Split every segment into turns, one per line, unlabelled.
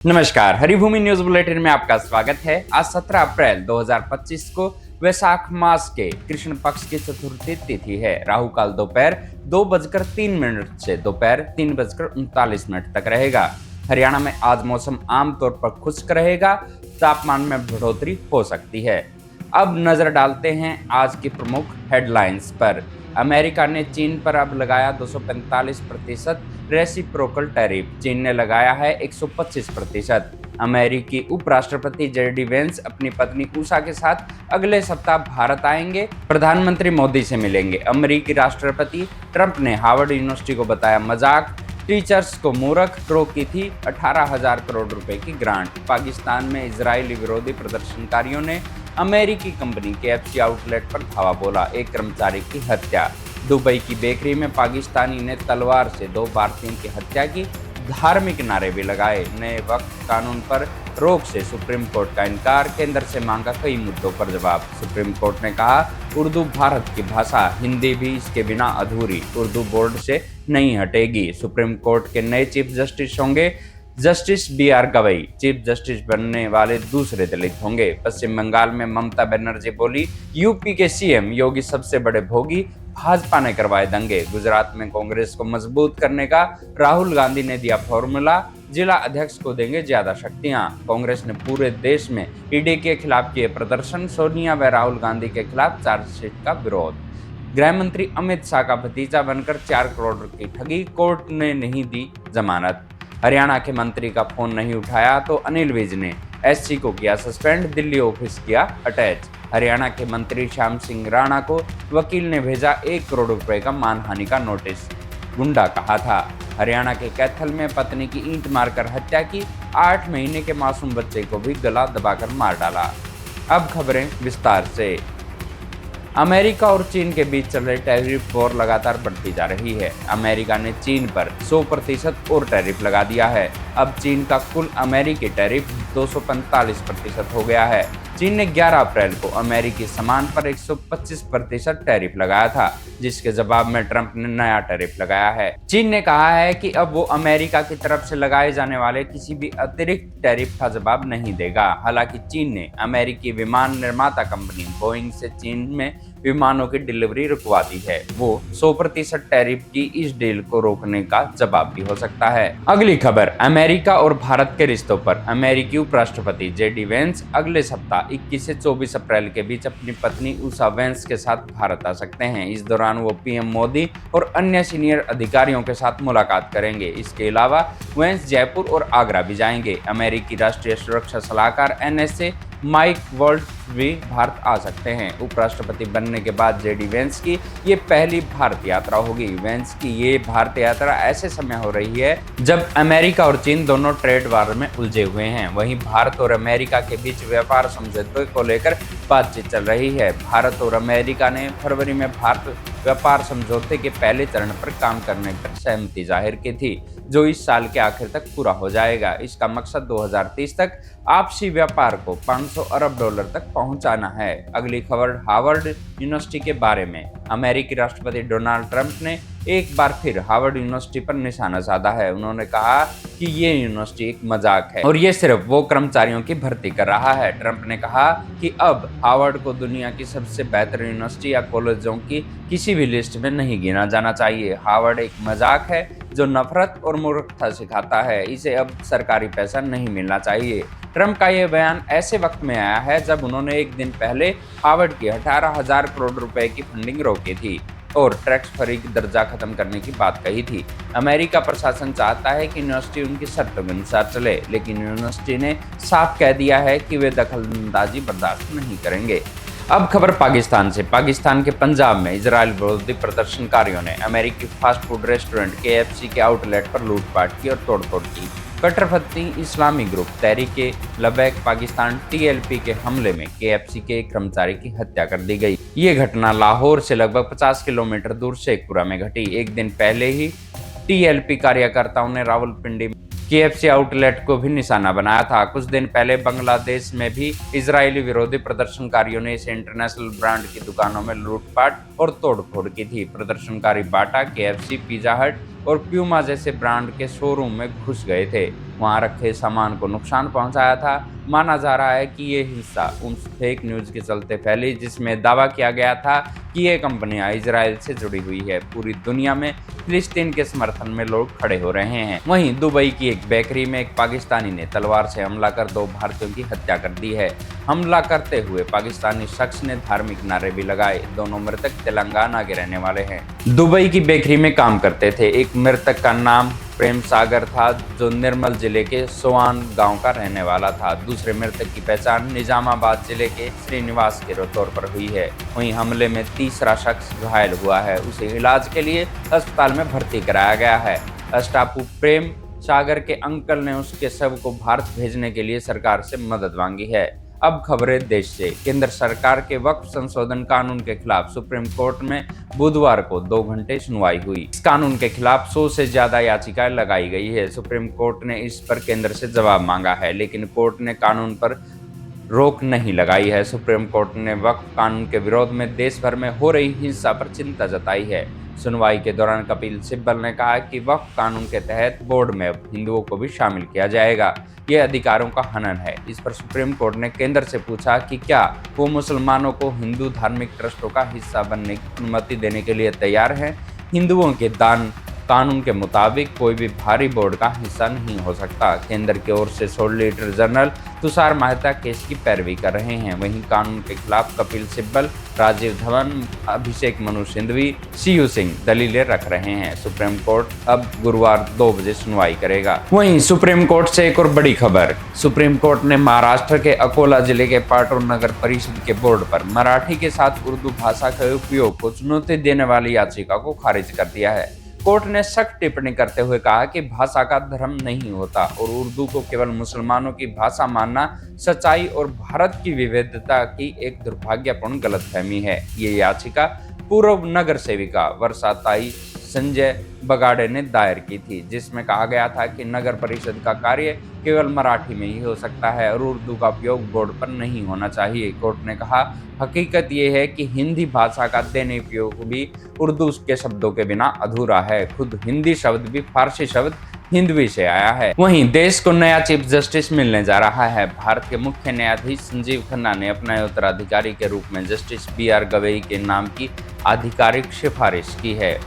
नमस्कार, Haribhoomi news bulletin में आपका स्वागत है। आज 17 अप्रैल 2025 को वैशाख मास के कृष्ण पक्ष की चतुर्थी तिथि है। राहु काल दोपहर 2:03 से दोपहर 3:39 तक रहेगा। हरियाणा में आज मौसम आमतौर पर खुश्क रहेगा, तापमान में बढ़ोतरी हो सकती है। अब नजर डालते हैं आज की प्रमुख हेडलाइंस पर। अमेरिका ने चीन पर अब लगाया 245% रेसिप्रोकल टैरिफ। चीन ने लगाया है 125%। अमेरिकी उपराष्ट्रपति जेडी वेंस अपनी पत्नी उषा के साथ अगले सप्ताह भारत आएंगे। प्रधानमंत्री मोदी से मिलेंगे। अमेरिकी राष्ट्रपति ट्रंप ने हार्वर्ड यूनिवर्सिटी को बताया मजाक। टीचर्स को मूर्ख, रोकी थी 18,000 करोड़ रुपए की ग्रांट। पाकिस्तान में इजरायली विरोधी प्रदर्शनकारियों ने अमेरिकी कंपनी KFC आउटलेट पर धावा बोला। एक कर्मचारी की हत्या। दुबई की बेकरी में पाकिस्तानी ने तलवार से 2 भारतीयों की हत्या की। धार्मिक नारे भी लगाए। नए वक्फ कानून पर रोक से सुप्रीम कोर्ट का इनकार। केंद्र से मांगा कई मुद्दों पर जवाब। सुप्रीम कोर्ट ने कहा उर्दू भारत की भाषा, हिंदी भी इसके बिना अधूरी। उर्दू बोर्ड से नहीं हटेगी। सुप्रीम कोर्ट के नए चीफ जस्टिस होंगे justice BR Gavai. Chief justice बनने वाले दूसरे दलित होंगे। पश्चिम बंगाल में ममता बनर्जी बोली यूपी के CM योगी सबसे बड़े भोगी, भाजपा ने करवाए दंगे। गुजरात में कांग्रेस को मजबूत करने का राहुल गांधी ने दिया फॉर्मूला। जिला अध्यक्ष को देंगे ज्यादा शक्तियां। कांग्रेस ने पूरे देश में ईडी के खिलाफ किए प्रदर्शन। सोनिया व राहुल गांधी के खिलाफ चार्जशीट का विरोध। गृह मंत्री अमित शाह का भतीजा बनकर 4 करोड़ की ठगी, कोर्ट ने नहीं दी जमानत। हरियाणा के मंत्री का फोन नहीं उठाया तो अनिल विज ने SC को किया सस्पेंड, दिल्ली ऑफिस किया अटैच। हरियाणा के मंत्री श्याम सिंह राणा को वकील ने भेजा 1 करोड़ रुपए का मानहानि का नोटिस, गुंडा कहा था। हरियाणा के कैथल में पत्नी की ईंट मारकर हत्या की। 8 महीने के मासूम बच्चे को भी गला दबाकर मार डाला। अब खबरें विस्तार से। अमेरिका और चीन के बीच चल रही टैरिफ वॉर लगातार बढ़ती जा रही है। अमेरिका ने चीन पर 100% और टैरिफ लगा दिया है। अब चीन का कुल अमेरिकी टैरिफ 245% हो गया है। चीन ने 11 अप्रैल को अमेरिकी सामान पर 125% टैरिफ लगाया था, जिसके जवाब में ट्रंप ने नया टैरिफ लगाया है। चीन ने कहा है कि अब वो अमेरिका की तरफ से लगाए जाने वाले किसी भी अतिरिक्त टैरिफ का जवाब नहीं देगा। हालांकि चीन ने अमेरिकी विमान निर्माता कंपनी बोइंग से चीन में विमानों की डिलीवरी रुकवा दी है। वो 100% टैरिफ की इस डील को रोकने का जवाब भी हो सकता है। अगली खबर, अमेरिका और भारत के रिश्तों पर। अमेरिकी उपराष्ट्रपति जेडी वेंस अगले सप्ताह 21 से 24 अप्रैल के बीच अपनी पत्नी उषा वेंस के साथ भारत आ सकते हैं। इस दौरान वो PM मोदी और अन्य सीनियर अधिकारियों के साथ मुलाकात करेंगे। इसके अलावा वेंस जयपुर और आगरा भी जाएंगे। अमेरिकी राष्ट्रीय सुरक्षा सलाहकार NSA माइक वॉल्ट्ज भी भारत आ सकते हैं। उपराष्ट्रपति बनने के बाद जेडी वेंस की ये पहली भारत यात्रा होगी। वेंस की ये भारत यात्रा ऐसे समय हो रही है जब अमेरिका और चीन दोनों ट्रेड वार में उलझे हुए हैं। वहीं भारत और अमेरिका के बीच व्यापार समझौते को लेकर बातचीत चल रही है। भारत और अमेरिका ने फरवरी में भारत व्यापार समझौते के पहले चरण पर काम करने पर सहमति जाहिर की थी, जो इस साल के आखिर तक पूरा हो जाएगा। इसका मकसद 2030 तक आपसी व्यापार को $500 अरब तक पहुंचाना है। अगली खबर हार्वर्ड यूनिवर्सिटी के बारे में। अमेरिकी राष्ट्रपति डोनाल्ड ट्रंप ने एक बार फिर हार्वर्ड यूनिवर्सिटी पर निशाना साधा है। उन्होंने कहा कि ये यूनिवर्सिटी एक मजाक है और ये सिर्फ वो कर्मचारियों की भर्ती कर रहा है। ट्रंप ने कहा कि अब हार्वर्ड को दुनिया की सबसे बेहतर यूनिवर्सिटी या कॉलेजों की किसी भी लिस्ट में नहीं गिना जाना चाहिए। हार्वर्ड एक मजाक है जो नफरत और मूर्खता सिखाता है। इसे अब सरकारी पैसा नहीं मिलना चाहिए। ट्रंप का यह बयान ऐसे वक्त में आया है जब उन्होंने एक दिन पहले हार्वर्ड की 18,000 करोड़ रुपए की फंडिंग रोकी थी और टैक्स फ्री दर्जा खत्म करने की बात कही थी। अमेरिका प्रशासन चाहता है कि यूनिवर्सिटी उनकी शर्तों के अनुसार चले, लेकिन यूनिवर्सिटी ने साफ कह दिया है कि वे दखलंदाजी बर्दाश्त नहीं करेंगे। अब खबर पाकिस्तान से। पाकिस्तान के पंजाब में इजरायल विरोधी प्रदर्शनकारियों ने अमेरिकी फास्ट फूड रेस्टोरेंट KFC के आउटलेट पर लूटपाट की और तोड़फोड़ की। कट्टरपंथी इस्लामी ग्रुप तहरीक-ए-लबैक पाकिस्तान TLP के हमले में KFC के एक कर्मचारी की हत्या कर दी गई। ये घटना लाहौर से लगभग 50 किलोमीटर दूर शेखपुरा में घटी। एक दिन पहले ही TLP कार्यकर्ताओं ने रावलपिंडी में KFC आउटलेट को भी निशाना बनाया था। कुछ दिन पहले बांग्लादेश में भी इजरायली विरोधी प्रदर्शनकारियों ने इस इंटरनेशनल ब्रांड की दुकानों में लूटपाट और तोड़फोड़ की थी। प्रदर्शनकारी बाटा, KFC, पिज़्ज़ा हट और प्यूमा जैसे ब्रांड के शोरूम में घुस गए थे। वहां रखे सामान को नुकसान पहुंचाया था। माना जा रहा है कि ये हिंसा उन फेक न्यूज के चलते फैली जिसमें दावा किया गया था कि ये कंपनियां इजराइल से जुड़ी हुई है। पूरी दुनिया में फिलिस्तीन के समर्थन में लोग खड़े हो रहे हैं। वहीं दुबई की एक बेकरी में एक पाकिस्तानी ने तलवार से हमला कर 2 भारतीयों की हत्या कर दी है। हमला करते हुए पाकिस्तानी शख्स ने धार्मिक नारे भी लगाए। दोनों मृतक तेलंगाना के रहने वाले हैं। दुबई की बेकरी में काम करते थे। एक मृतक का नाम प्रेम सागर था जो निर्मल जिले के सोआन गांव का रहने वाला था। दूसरे मृतक की पहचान निजामाबाद जिले के श्रीनिवास के तौर पर हुई है। वहीं हमले में तीसरा शख्स घायल हुआ है। उसे इलाज के लिए अस्पताल में भर्ती कराया गया है। अष्टापू प्रेम सागर के अंकल ने उसके शव को भारत भेजने के लिए सरकार से मदद मांगी है। अब खबरें देश से। केंद्र सरकार के वक्फ संशोधन कानून के खिलाफ सुप्रीम कोर्ट में बुधवार को 2 घंटे सुनवाई हुई। इस कानून के खिलाफ 100 से ज्यादा याचिकाएं लगाई गई है। सुप्रीम कोर्ट ने इस पर केंद्र से जवाब मांगा है, लेकिन कोर्ट ने कानून पर रोक नहीं लगाई है। सुप्रीम कोर्ट ने वक्फ कानून के विरोध में देश भर में हो रही हिंसा पर चिंता जताई है। सुनवाई के दौरान कपिल सिब्बल ने कहा कि वक्फ कानून के तहत बोर्ड में अब हिंदुओं को भी शामिल किया जाएगा। यह अधिकारों का हनन है। इस पर सुप्रीम कोर्ट ने केंद्र से पूछा कि क्या वो मुसलमानों को हिंदू धार्मिक ट्रस्टों का हिस्सा बनने की अनुमति देने के लिए तैयार हैं। हिंदुओं के दान कानून के मुताबिक कोई भी भारी बोर्ड का हिस्सा नहीं हो सकता। केंद्र की ओर से solicitor general Tushar Mehta case की पैरवी कर रहे हैं। वहीं कानून के खिलाफ कपिल सिब्बल, राजीव धवन, अभिषेक मनु सिंघवी, सीयू सिंह दलीलें रख रहे हैं। सुप्रीम कोर्ट अब गुरुवार 2 बजे सुनवाई करेगा। वहीं सुप्रीम कोर्ट से एक और बड़ी खबर। सुप्रीम कोर्ट ने महाराष्ट्र के अकोला जिले के पाटोर नगर परिषद के बोर्ड पर मराठी के साथ उर्दू भाषा के उपयोग को चुनौती देने वाली याचिका को खारिज कर दिया है। कोर्ट ने सख्त टिप्पणी करते हुए कहा कि भाषा का धर्म नहीं होता और उर्दू को केवल मुसलमानों की भाषा मानना सच्चाई और भारत की विविधता की एक दुर्भाग्यपूर्ण गलतफहमी है। ये याचिका पूर्व नगर सेविका वर्षाताई संजय बगाड़े ने दायर की थी, जिसमें कहा गया था कि नगर परिषद का कार्य केवल मराठी में ही हो सकता है और उर्दू का उपयोग बोर्ड पर नहीं होना चाहिए। कोर्ट ने कहा, हकीकत यह है कि हिंदी भाषा का दैनिक उपयोग भी उर्दू के शब्दों के बिना अधूरा है। खुद हिंदी शब्द भी फारसी शब्द हिंदवी से आया है। वहीं देश को नया चीफ जस्टिस मिलने जा रहा है। भारत के मुख्य न्यायाधीश संजीव खन्ना ने अपने उत्तराधिकारी के रूप में जस्टिस BR गवई के नाम की आधिकारिक सिफारिश की है।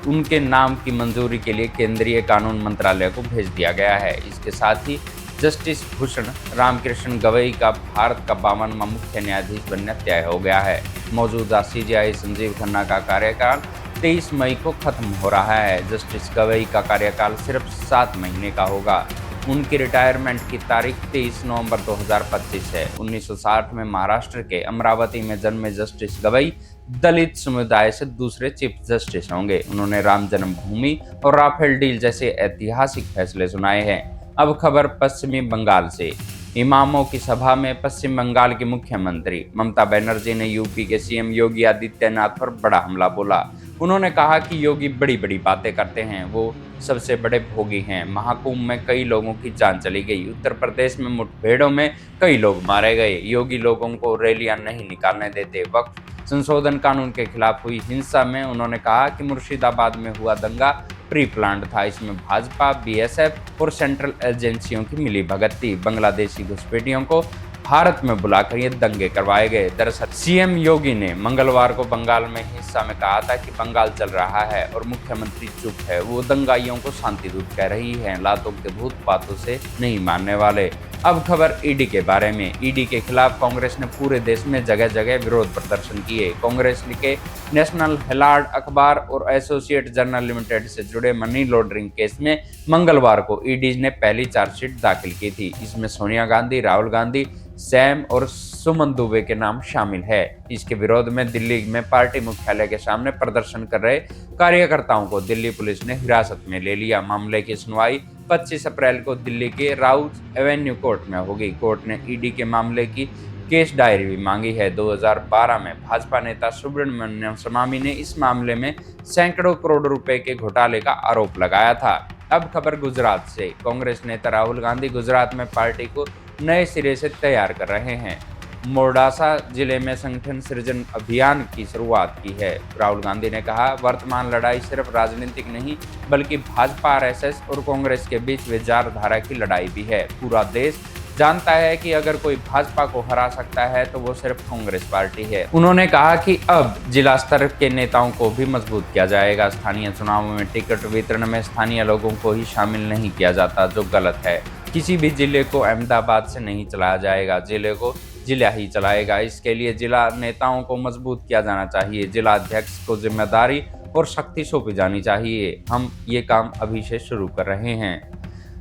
उनके नाम की मंजूरी के लिए केंद्रीय कानून मंत्रालय को भेज दिया गया है। इसके साथ ही जस्टिस भूषण रामकृष्ण गवई का भारत का 52वां मुख्य न्यायाधीश बनना तय हो गया है। मौजूदा CJI संजीव खन्ना का कार्यकाल 23 मई को खत्म हो रहा है। जस्टिस गवई का कार्यकाल सिर्फ 7 महीने का होगा। उनकी रिटायरमेंट की तारीख 23 नवंबर 2025 है। 1960 में महाराष्ट्र के अमरावती में जन्मे जस्टिस गवई दलित समुदाय से दूसरे चीफ जस्टिस होंगे। उन्होंने राम जन्मभूमि और राफेल डील जैसे ऐतिहासिक फैसले सुनाए हैं। अब खबर पश्चिमी बंगाल से। इमामों की सभा में पश्चिम बंगाल की मुख्यमंत्री ममता बनर्जी ने यूपी के CM योगी आदित्यनाथ पर बड़ा हमला बोला। उन्होंने कहा कि योगी बड़ी बड़ी बातें करते हैं, वो सबसे बड़े भोगी हैं। महाकुंभ में कई लोगों की जान चली गई। उत्तर प्रदेश में मुठभेड़ों में कई लोग मारे गए। योगी लोगों को रैलियां नहीं निकालने देते। वक्फ संशोधन कानून के खिलाफ हुई हिंसा में उन्होंने कहा कि मुर्शिदाबाद में हुआ दंगा प्री प्लान्ड था। इसमें भाजपा, BSF और सेंट्रल एजेंसियों की मिलीभगत थी। बांग्लादेशी घुसपैठियों को भारत में बुलाकर ये दंगे करवाए गए। दरअसल CM योगी ने मंगलवार को बंगाल में हिंसा में कहा था कि बंगाल चल रहा है और मुख्यमंत्री चुप है। वो दंगाइयों को शांति दूत कह रही है, लातों के भूत बातों से नहीं मानने वाले। अब खबर ED के बारे में। ED के खिलाफ कांग्रेस ने पूरे देश में जगह जगह विरोध प्रदर्शन किए। कांग्रेस के नेशनल हेराल्ड अखबार और एसोसिएट जर्नल लिमिटेड से जुड़े मनी लॉन्ड्रिंग केस में मंगलवार को ED ने पहली चार्जशीट दाखिल की थी। इसमें सोनिया गांधी, राहुल गांधी, सैम और सुमन दुबे के नाम शामिल है। इसके विरोध में दिल्ली में पार्टी मुख्यालय के सामने प्रदर्शन कर रहे कार्यकर्ताओं को दिल्ली पुलिस ने हिरासत में ले लिया। मामले की सुनवाई 25 अप्रैल को दिल्ली के राउज एवेन्यू कोर्ट में होगी। कोर्ट ने ED के मामले की केस डायरी भी मांगी है। 2012 में भाजपा नेता सुब्रमण्यम स्वामी ने इस मामले में सैकड़ों करोड़ रुपए के घोटाले का आरोप लगाया था। अब खबर गुजरात से। कांग्रेस नेता राहुल गांधी गुजरात में पार्टी को नए सिरे से तैयार कर रहे हैं। मोडासा जिले में संगठन सृजन अभियान की शुरुआत की है। राहुल गांधी ने कहा, वर्तमान लड़ाई सिर्फ राजनीतिक नहीं बल्कि भाजपा, आरएसएस और कांग्रेस के बीच विचारधारा की लड़ाई भी है। पूरा देश जानता है कि अगर कोई भाजपा को हरा सकता है तो वो सिर्फ कांग्रेस पार्टी है। उन्होंने कहा कि अब जिला स्तर के नेताओं को भी मजबूत किया जाएगा। स्थानीय चुनावों में टिकट वितरण में स्थानीय लोगों को ही शामिल नहीं किया जाता, जो गलत है। किसी भी जिले को अहमदाबाद से नहीं चलाया जाएगा, जिले को जिला ही चलाएगा। इसके लिए जिला नेताओं को मजबूत किया जाना चाहिए। जिला अध्यक्ष को जिम्मेदारी और शक्ति सौंपी जानी चाहिए। हम ये काम अभी से शुरू कर रहे हैं।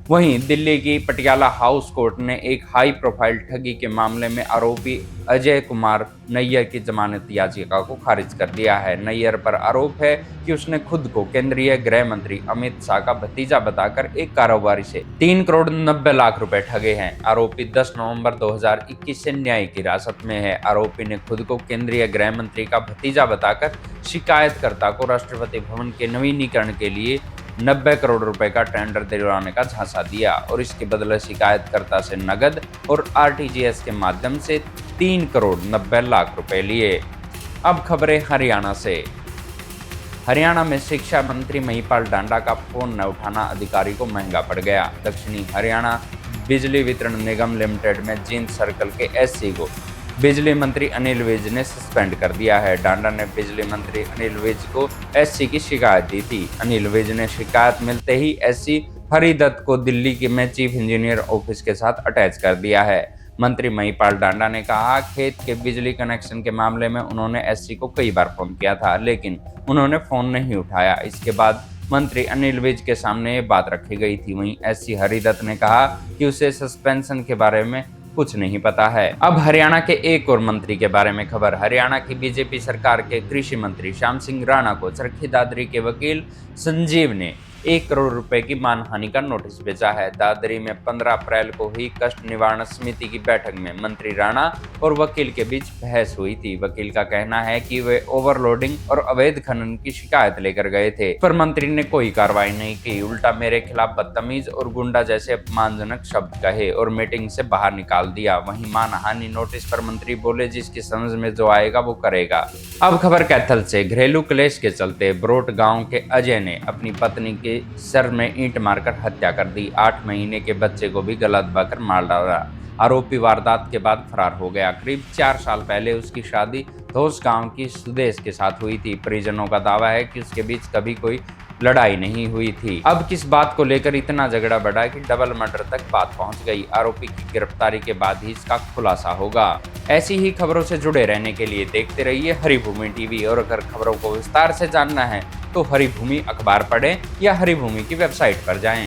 वहीं दिल्ली की पटियाला हाउस कोर्ट ने एक हाई प्रोफाइल ठगी के मामले में आरोपी अजय कुमार नैयर की जमानत याचिका को खारिज कर दिया है। नैयर पर आरोप है कि उसने खुद को केंद्रीय गृह मंत्री अमित शाह का भतीजा बताकर एक कारोबारी से 3 करोड़ 90 लाख रुपए ठगे हैं। आरोपी 10 नवंबर 2021 से न्यायिक हिरासत में है। आरोपी ने खुद को केंद्रीय गृह मंत्री का भतीजा बताकर शिकायतकर्ता को राष्ट्रपति भवन के नवीनीकरण के लिए 90 करोड़ रुपए का टेंडर दिलवाने का झांसा दिया और इसके बदले शिकायतकर्ता से नगद और आरटीजीएस के माध्यम से 3 करोड़ 90 लाख रुपए लिए। अब खबरें हरियाणा से। हरियाणा में शिक्षा मंत्री महिपाल डांडा का फोन न उठाना अधिकारी को महंगा पड़ गया। दक्षिणी हरियाणा बिजली वितरण निगम लिमिटेड में जींद सर्कल के एससी को बिजली मंत्री अनिल विज ने सस्पेंड कर दिया है। डांडा ने बिजली मंत्री अनिल विज को एससी की शिकायत दी थी। अनिल विज ने शिकायत मिलते ही एससी हरिदत्त को दिल्ली के में चीफ इंजीनियर ऑफिस के साथ अटैच कर दिया है। मंत्री महिपाल डांडा ने कहा, खेत के बिजली कनेक्शन के मामले में उन्होंने एससी को कई बार फोन किया था, लेकिन उन्होंने फोन नहीं उठाया। इसके बाद मंत्री अनिल विज के सामने ये बात रखी गई थी। वहीं एससी हरिदत्त ने कहा कि उसे सस्पेंशन के बारे में कुछ नहीं पता है। अब हरियाणा के एक और मंत्री के बारे में खबर। हरियाणा की बीजेपी सरकार के कृषि मंत्री श्याम सिंह राणा को चरखी दादरी के वकील संजीव ने 1 करोड़ रुपए की मानहानि का नोटिस भेजा है। दादरी में 15 अप्रैल को हुई कष्ट निवारण समिति की बैठक में मंत्री राणा और वकील के बीच बहस हुई थी। वकील का कहना है कि वे ओवरलोडिंग और अवैध खनन की शिकायत लेकर गए थे, पर मंत्री ने कोई कार्रवाई नहीं की। उल्टा मेरे खिलाफ बदतमीज और गुंडा जैसे अपमानजनक शब्द कहे और मीटिंग से बाहर निकाल दिया। वहीं मानहानि नोटिस पर मंत्री बोले, जिसकी समझ में जो आएगा वो करेगा। अब खबर कैथल से। घरेलू क्लेश के चलते ब्रोट गांव के अजय ने अपनी पत्नी के सर में ईंट मारकर हत्या कर दी। 8 महीने के बच्चे को भी गला दबाकर मार डाला। आरोपी वारदात के बाद फरार हो गया। करीब 4 साल पहले उसकी शादी धोस गांव की सुदेश के साथ हुई थी। परिजनों का दावा है कि उसके बीच कभी कोई लड़ाई नहीं हुई थी। अब किस बात को लेकर इतना झगड़ा बढ़ा कि डबल मर्डर तक बात पहुंच गई। आरोपी की गिरफ्तारी के बाद ही इसका खुलासा होगा। ऐसी ही खबरों से जुड़े रहने के लिए देखते रहिए हरिभूमि टीवी। और अगर खबरों को विस्तार से जानना है तो हरिभूमि अखबार पढ़ें या हरिभूमि की वेबसाइट पर जाएं।